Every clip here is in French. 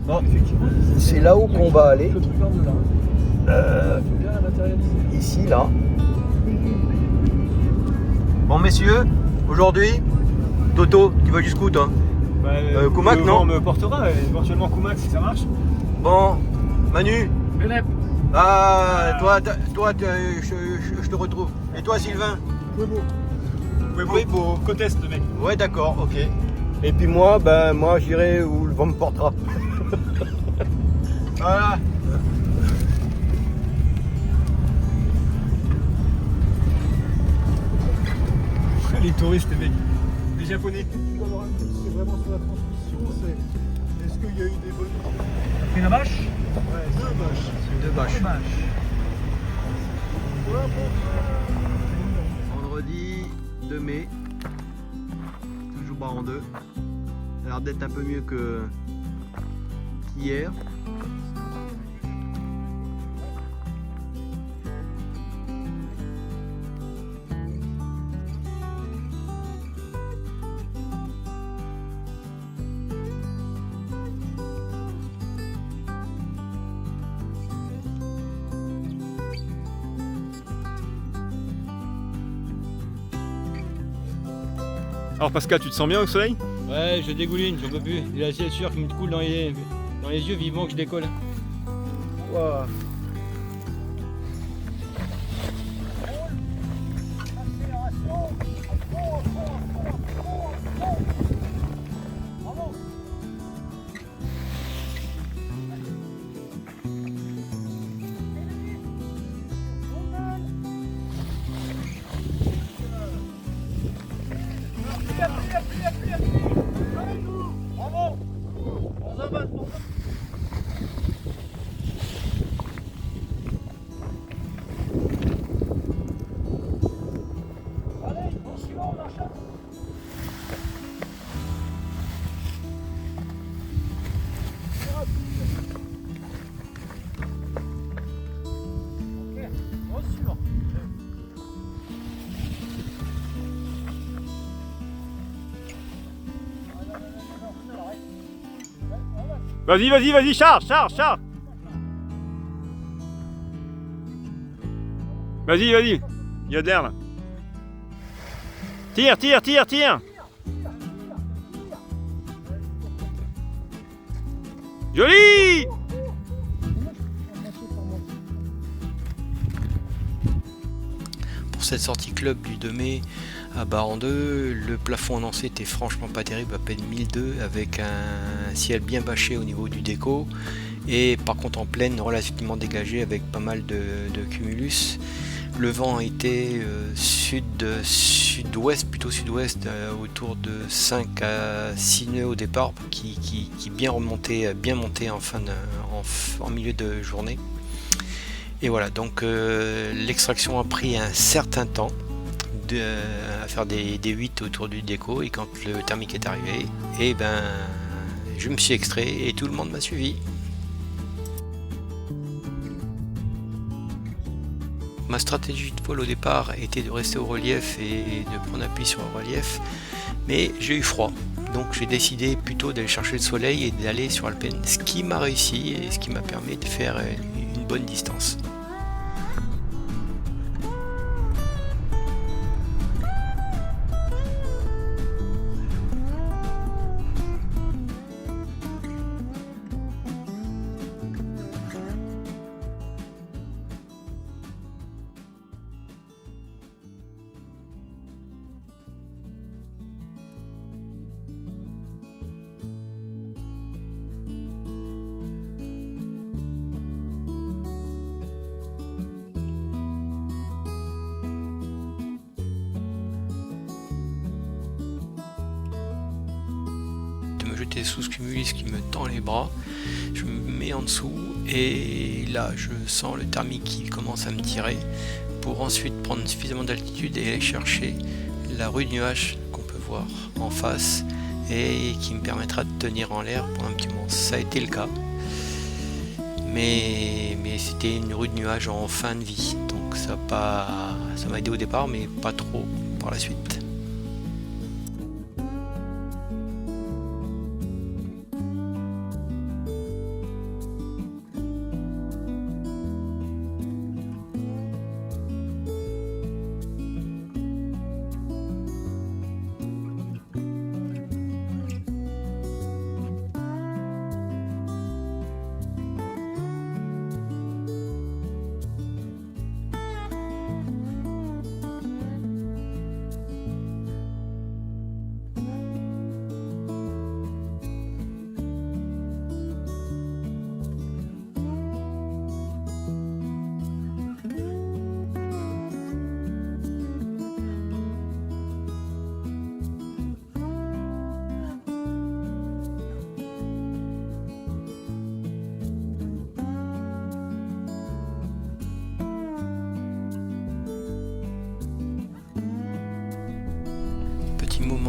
Bon, c'est là-haut qu'on va aller. Ici, là. Bon, messieurs, aujourd'hui, Toto, tu vas jusqu'où, toi? Koumak, le non? vent me portera, éventuellement Koumak si ça marche. Bon, Manu? Benep. Ah, je te retrouve. Et toi, Sylvain? Puebo, côte est, le mec. Ouais, d'accord, ok. Et puis moi, moi j'irai où le vent me portera. Voilà. Les touristes, les mecs. Les japonais. C'est vraiment sur la transmission, c'est. Est-ce qu'il y a eu des bonnes. T'as pris la bâche? Ouais, deux bâches. Deux bâches. Deux bâches. Vendredi 2 mai. Toujours barre en deux. Ça a l'air d'être un peu mieux qu'hier. Alors Pascal, tu te sens bien au soleil? Ouais, je dégouline, j'en peux plus. Il y a la sueur qui me coule dans les yeux vivement que je décolle. Wow. Vas-y, charge. Vas-y. Il y a d'air là. Tire. Joli! Pour cette sortie club du 2 mai à Barre-en-Deux, le plafond annoncé était franchement pas terrible, à peine 1002 avec un ciel bien bâché au niveau du déco et par contre en plaine relativement dégagé avec pas mal de cumulus. Le vent était sud-ouest, plutôt sud-ouest, autour de 5 à 6 nœuds au départ qui bien monté en milieu de journée. Et voilà, donc l'extraction a pris un certain temps à faire des 8 autour du déco, et quand le thermique est arrivé, et je me suis extrait et tout le monde m'a suivi. Ma stratégie de vol au départ était de rester au relief et de prendre appui sur le relief, mais j'ai eu froid. Donc j'ai décidé plutôt d'aller chercher le soleil et d'aller sur Alpine, ce qui m'a réussi et ce qui m'a permis de faire une bonne distance. Jeter sous ce cumulus qui me tend les bras, je me mets en dessous et là je sens le thermique qui commence à me tirer pour ensuite prendre suffisamment d'altitude et aller chercher la rue de nuages qu'on peut voir en face et qui me permettra de tenir en l'air pour un petit moment. Ça a été le cas, mais c'était une rue de nuages en fin de vie, donc ça m'a aidé au départ mais pas trop par la suite.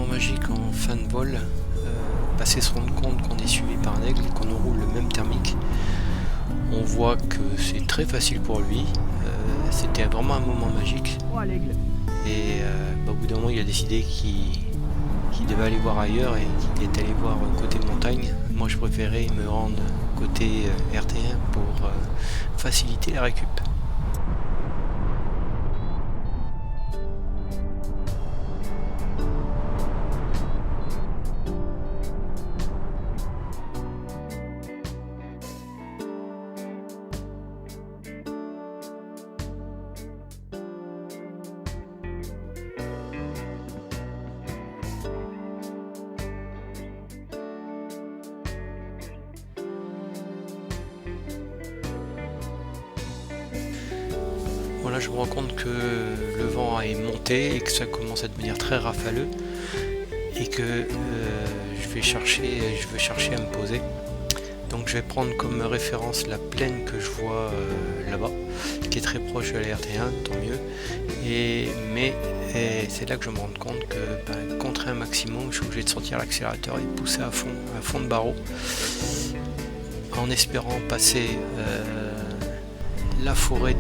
moment magique en fin de vol, passer se rendre compte qu'on est suivi par un aigle et qu'on roule le même thermique. On voit que c'est très facile pour lui. C'était vraiment un moment magique. Et au bout d'un moment, il a décidé qu'il devait aller voir ailleurs et qu'il est allé voir côté montagne. Moi, je préférais me rendre côté RT1 pour faciliter la récup. Voilà, je me rends compte que le vent est monté et que ça commence à devenir très rafaleux et que je veux chercher à me poser. Donc je vais prendre comme référence la plaine que je vois là-bas, qui est très proche de la RT1, tant mieux. Mais c'est là que je me rends compte que contre un maximum, je suis obligé de sortir l'accélérateur et de pousser à fond de barreau, en espérant passer la forêt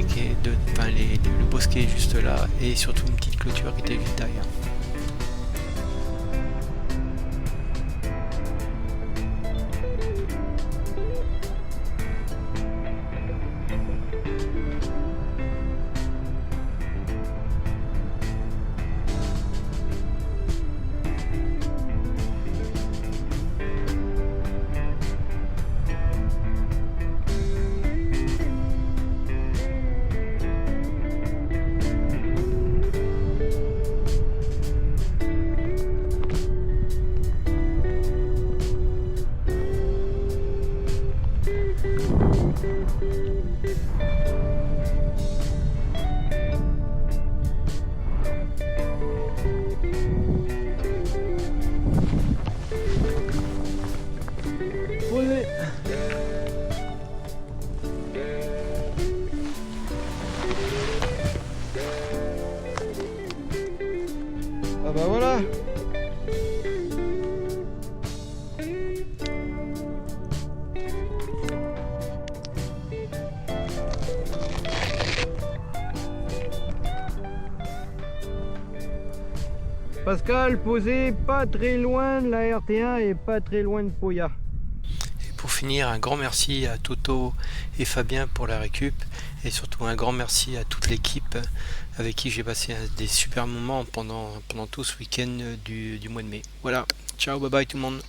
qui est le bosquet juste là et surtout une petite clôture qui était juste derrière. Ah bah voilà. Pascal, posé pas très loin de la RT1 et pas très loin de Poya. Et pour finir, un grand merci à Toto et Fabien pour la récup et surtout un grand merci à toute l'équipe avec qui j'ai passé des super moments pendant tout ce week-end du mois de mai. Voilà, ciao, bye bye tout le monde.